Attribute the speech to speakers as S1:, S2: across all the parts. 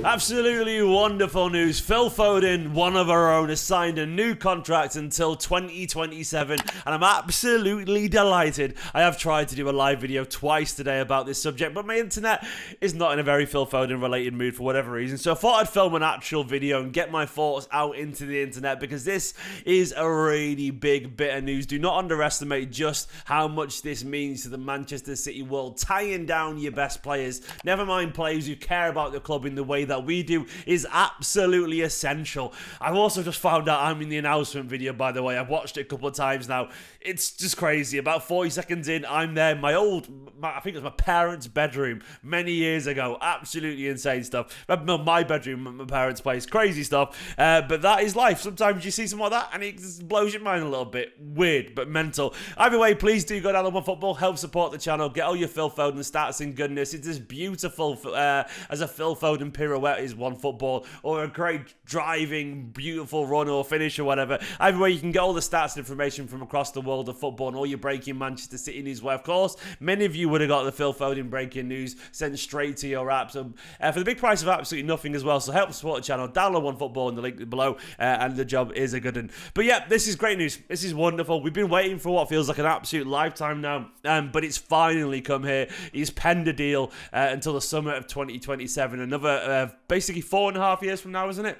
S1: Absolutely wonderful news. Phil Foden, one of our own, has signed a new contract until 2027, and I'm absolutely delighted. I have tried to do a live video twice today about this subject, but my internet is not in a very Phil Foden related mood for whatever reason, so I thought I'd film an actual video and get my thoughts out into the internet, because this is a really big bit of news. Do not underestimate just how much this means to the Manchester City world. Tying down your best players, never mind players who care about the club in the way that we do, is absolutely essential. I've also just found out I'm in the announcement video, by the way. I've watched it a couple of times now. It's just crazy. About 40 seconds in, I'm there in I think it was my parents' bedroom many years ago. Absolutely insane stuff. My bedroom, my parents' place. Crazy stuff. But that is life. Sometimes you see something like that and it just blows your mind a little bit. Weird, but mental. Either way, please do go down on football. Help support the channel. Get all your Phil Foden stats and goodness. It's as beautiful as a Phil Foden pirouette is one football, or a great driving, beautiful run or finish or whatever. Either way, you can get all the stats and information from across the world of football and all your breaking Manchester City news. Where, of course, many of you would have got the Phil Foden breaking news sent straight to your app. So, for the big price of absolutely nothing as well. So help support the channel. Download One Football in the link below, and the job is a good one. But yeah, this is great news. This is wonderful. We've been waiting for what feels like an absolute lifetime now, but it's finally come here. He's penned a deal until the summer of 2027. Another basically 4.5 years from now, isn't it?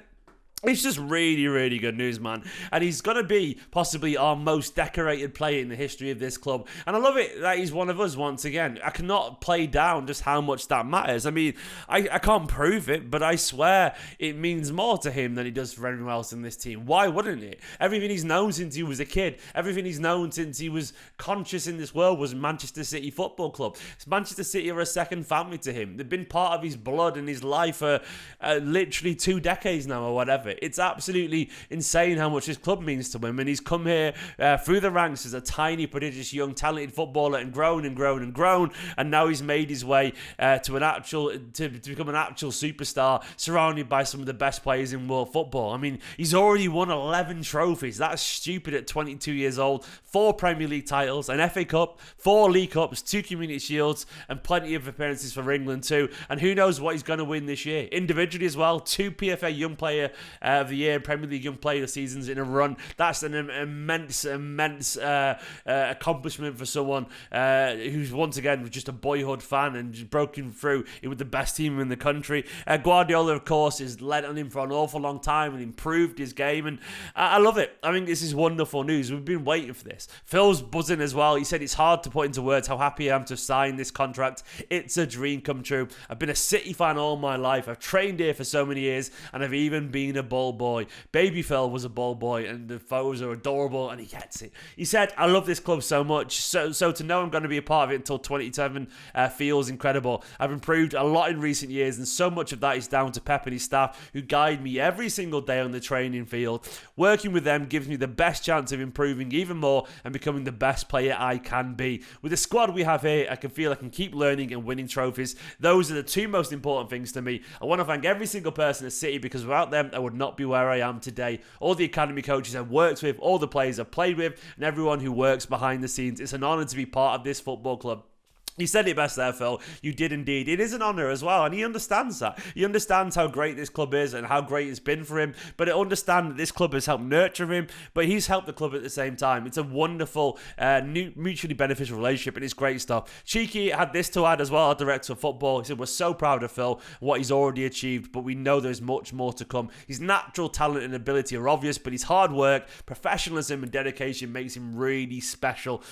S1: It's just really, really good news, man. And he's going to be possibly our most decorated player in the history of this club. And I love it that he's one of us once again. I cannot play down just how much that matters. I mean, I can't prove it, but I swear it means more to him than it does for everyone else in this team. Why wouldn't it? Everything he's known since he was a kid, everything he's known since he was conscious in this world was Manchester City Football Club. Manchester City are a second family to him. They've been part of his blood and his life for literally 2 decades now or whatever. It's absolutely insane how much this club means to him, and he's come here through the ranks as a tiny, prodigious, young, talented footballer and grown and grown and grown, and now he's made his way to become an actual superstar, surrounded by some of the best players in world football. I mean, he's already won 11 trophies. That's stupid at 22 years old. 4 Premier League titles, an FA Cup, 4 League Cups, 2 Community Shields, and plenty of appearances for England too. And who knows what he's going to win this year. Individually as well, 2 PFA Young Player of the Year, Premier League Young Player of the seasons in a run. That's an immense accomplishment for someone who's once again just a boyhood fan and just broken through with the best team in the country. Guardiola, of course, has led on him for an awful long time and improved his game, and I love it. I think this is wonderful news. We've been waiting for this. Phil's buzzing as well. He said it's hard to put into words how happy I am to sign this contract. It's a dream come true. I've been a City fan all my life. I've trained here for so many years, and I've even been a ball boy. Baby Phil was a ball boy, and the photos are adorable, and he gets it. He said, I love this club so much, so to know I'm going to be a part of it until 27 feels incredible. I've improved a lot in recent years, and so much of that is down to Pep and his staff, who guide me every single day on the training field. Working with them gives me the best chance of improving even more and becoming the best player I can be. With the squad we have here, I can feel I can keep learning and winning trophies. Those are the 2 most important things to me. I want to thank every single person at City, because without them, I would not be where I am today. All the academy coaches I've worked with, all the players I've played with, and everyone who works behind the scenes. It's an honour to be part of this football club. You said it best there, Phil. You did indeed. It is an honour as well, and he understands that. He understands how great this club is and how great it's been for him, but I understand that this club has helped nurture him, but he's helped the club at the same time. It's a wonderful, mutually beneficial relationship, and it's great stuff. Cheeky had this to add as well, our director of football. He said, we're so proud of Phil, what he's already achieved, but we know there's much more to come. His natural talent and ability are obvious, but his hard work, professionalism, and dedication makes him really special.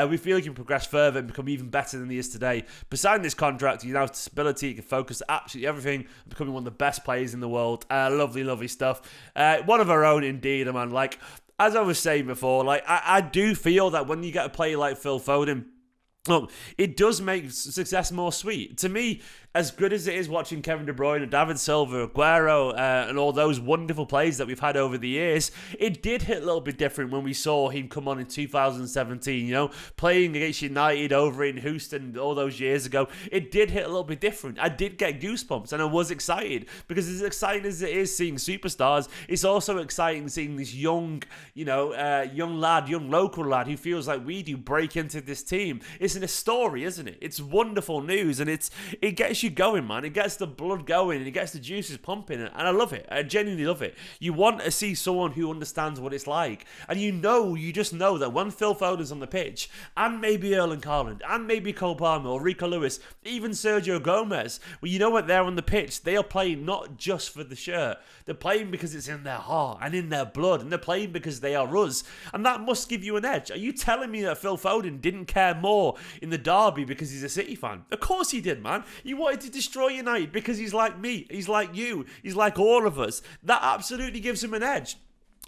S1: We feel he can progress further and become even better than he is today. Beside this contract, he now has stability. He can focus absolutely everything, becoming one of the best players in the world. Lovely, lovely stuff. One of our own indeed, man. Like, as I was saying before, like I do feel that when you get a player like Phil Foden, look, it does make success more sweet. To me, as good as it is watching Kevin De Bruyne and David Silva, Aguero, and all those wonderful players that we've had over the years, it did hit a little bit different when we saw him come on in 2017, you know, playing against United over in Houston all those years ago. It did hit a little bit different. I did get goosebumps, and I was excited, because as exciting as it is seeing superstars, it's also exciting seeing this young, young lad, young local lad who feels like we do break into this team. It's it's in a story, isn't it? It's wonderful news, and it gets you going, man. It gets the blood going, and it gets the juices pumping, and I love it. I genuinely love it. You want to see someone who understands what it's like, and you just know that when Phil Foden's on the pitch, and maybe Erling Haaland, and maybe Cole Palmer or Rico Lewis, even Sergio Gomez, well, you know what, they're on the pitch, they are playing not just for the shirt. They're playing because it's in their heart and in their blood, and they're playing because they are us, and that must give you an edge. Are you telling me that Phil Foden didn't care more in the derby because he's a City fan? Of course he did, man. He wanted to destroy United because he's like me, he's like you, he's like all of us. That absolutely gives him an edge.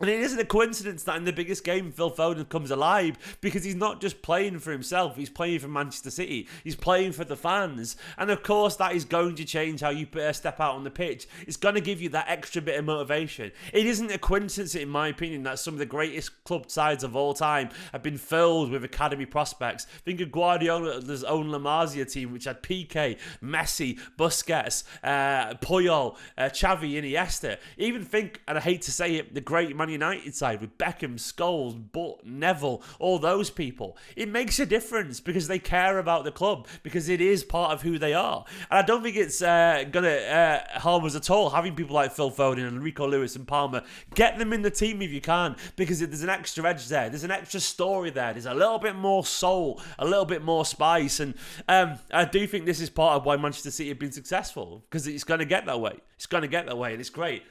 S1: And it isn't a coincidence that in the biggest game, Phil Foden comes alive, because he's not just playing for himself, he's playing for Manchester City, he's playing for the fans. And of course, that is going to change how you step out on the pitch. It's going to give you that extra bit of motivation. It isn't a coincidence, in my opinion, that some of the greatest club sides of all time have been filled with academy prospects. Think of Guardiola's own La Masia team, which had Piqué, Messi, Busquets, Puyol, Xavi, Iniesta. Even think, and I hate to say it, the great Man United side with Beckham, Scholes, Butt, Neville, all those people. It makes a difference because they care about the club, because it is part of who they are. And I don't think it's going to harm us at all having people like Phil Foden and Rico Lewis and Palmer. Get them in the team if you can, because there's an extra edge there. There's an extra story there. There's a little bit more soul, a little bit more spice. And I do think this is part of why Manchester City have been successful, because it's going to get that way. It's going to get that way, and it's great.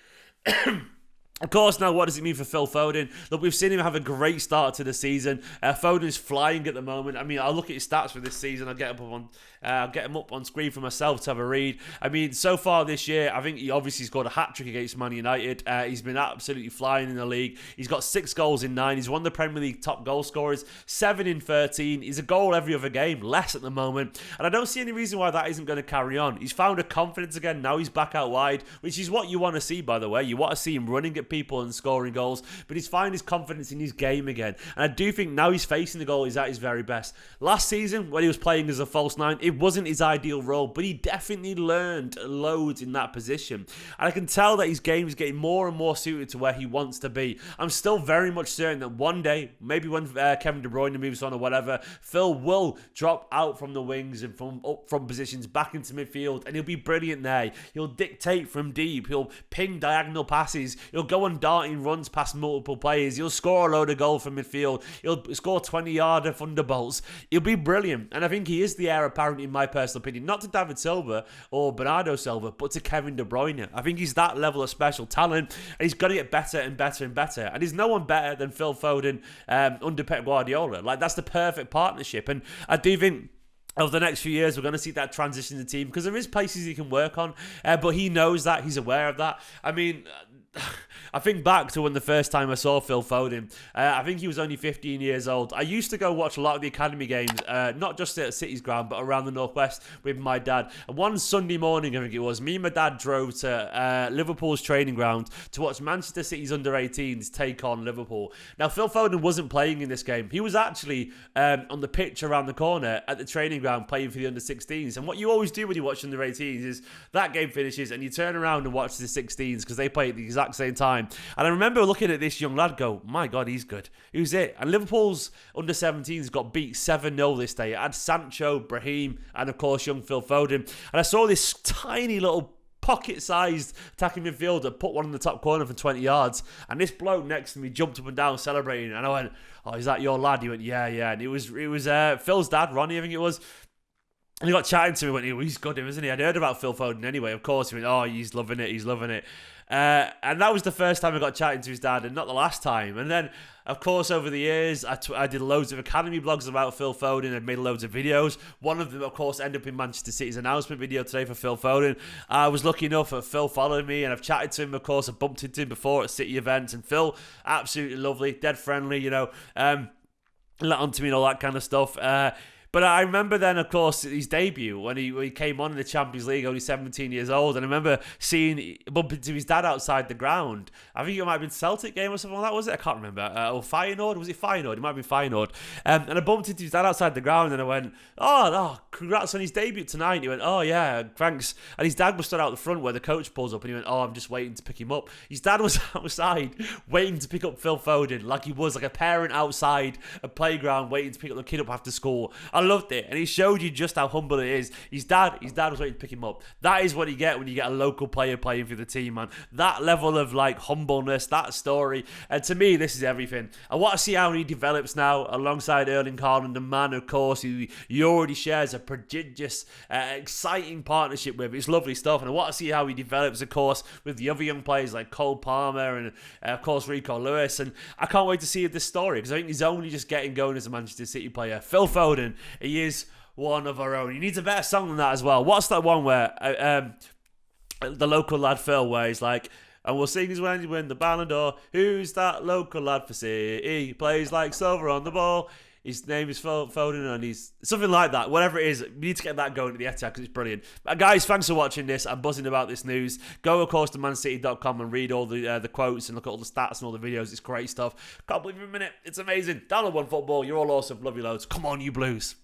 S1: Of course, now what does it mean for Phil Foden? Look, we've seen him have a great start to the season. Foden's flying at the moment. I mean, I'll look at his stats for this season. I'll get him up on screen for myself to have a read. I mean, so far this year, I think he obviously scored a hat-trick against Man United. He's been absolutely flying in the league. He's got 6 goals in 9. He's one of the Premier League top goal scorers, 7 in 13. He's a goal every other game, less at the moment. And I don't see any reason why that isn't going to carry on. He's found a confidence again. Now he's back out wide, which is what you want to see, by the way. You want to see him running at people and scoring goals, but he's found his confidence in his game again. And I do think now he's facing the goal, he's at his very best. Last season, when he was playing as a false 9, it wasn't his ideal role, but he definitely learned loads in that position. And I can tell that his game is getting more and more suited to where he wants to be. I'm still very much certain that one day, maybe when Kevin De Bruyne moves on or whatever, Phil will drop out from the wings and from positions back into midfield, and he'll be brilliant there. He'll dictate from deep, he'll ping diagonal passes, he'll go on darting runs past multiple players, he'll score a load of goals from midfield, he'll score 20-yarder thunderbolts. He'll be brilliant, and I think he is the heir apparent, in my personal opinion, not to David Silva or Bernardo Silva, but to Kevin De Bruyne. I think he's that level of special talent, and he's going to get better and better and better, and there's no one better than Phil Foden under Pep Guardiola. Like, that's the perfect partnership, and I do think over the next few years, we're going to see that transition in the team, because there is places he can work on, but he knows that, he's aware of that. I mean, I think back to when the first time I saw Phil Foden, I think he was only 15 years old. I used to go watch a lot of the academy games, not just at City's ground, but around the Northwest with my dad. And one Sunday morning, I think it was, me and my dad drove to Liverpool's training ground to watch Manchester City's under-18s take on Liverpool. Now, Phil Foden wasn't playing in this game. He was actually on the pitch around the corner at the training ground playing for the under-16s. And what you always do when you watch under-18s is that game finishes and you turn around and watch the 16s, because they play at the exact same time. And I remember looking at this young lad go, my God, he's good. Who's it? And Liverpool's under-17s got beat 7-0 this day. It had Sancho, Brahim, and of course young Phil Foden. And I saw this tiny little pocket-sized attacking midfielder put one in the top corner for 20 yards, and this bloke next to me jumped up and down celebrating, and I went, oh, is that your lad? He went, yeah. And it was Phil's dad, Ronnie, I think it was. And he got chatting to me, went, he's got him, isn't he? I'd heard about Phil Foden anyway, of course. He went, oh, he's loving it. And that was the first time I got chatting to his dad, and not the last time. And then, of course, over the years, I did loads of academy blogs about Phil Foden and made loads of videos. One of them, of course, ended up in Manchester City's announcement video today for Phil Foden. I was lucky enough that Phil followed me, and I've chatted to him, of course. I bumped into him before at City events, and Phil, absolutely lovely, dead friendly, let on to me and all that kind of stuff. But I remember then, of course, his debut when he came on in the Champions League, only 17 years old. And I remember bumping into his dad outside the ground. I think it might have been Celtic game or something like that, was it? I can't remember. Or Feyenoord? Was it Feyenoord? It might have been Feyenoord. And I bumped into his dad outside the ground, and I went, oh, congrats on his debut tonight. And he went, oh, yeah, thanks. And his dad was stood out the front where the coach pulls up, and he went, oh, I'm just waiting to pick him up. His dad was outside waiting to pick up Phil Foden, like he was like a parent outside a playground waiting to pick up the kid up after school. I loved it, and he showed you just how humble it is. His dad was waiting to pick him up. That is what you get when you get a local player playing for the team, man. That level of like humbleness, that story, and to me, this is everything. I want to see how he develops now alongside Erling Haaland, a man, of course, who he already shares a prodigious, exciting partnership with. It's lovely stuff, and I want to see how he develops, of course, with the other young players like Cole Palmer and, of course, Rico Lewis. And I can't wait to see this story because I think he's only just getting going as a Manchester City player. Phil Foden, he is one of our own. He needs a better song than that as well. What's that one where the local lad Phil, where he's like, and we'll sing this when you win the Ballon d'Or. Who's that local lad for City? He plays like silver on the ball. His name is Phil Foden, and he's something like that. Whatever it is, we need to get that going at the Etihad because it's brilliant. Guys, thanks for watching this. I'm buzzing about this news. Go, of course, to mancity.com and read all the quotes and look at all the stats and all the videos. It's great stuff. Can't believe it a minute. It's amazing. Download OneFootball. You're all awesome. Love you loads. Come on, you Blues.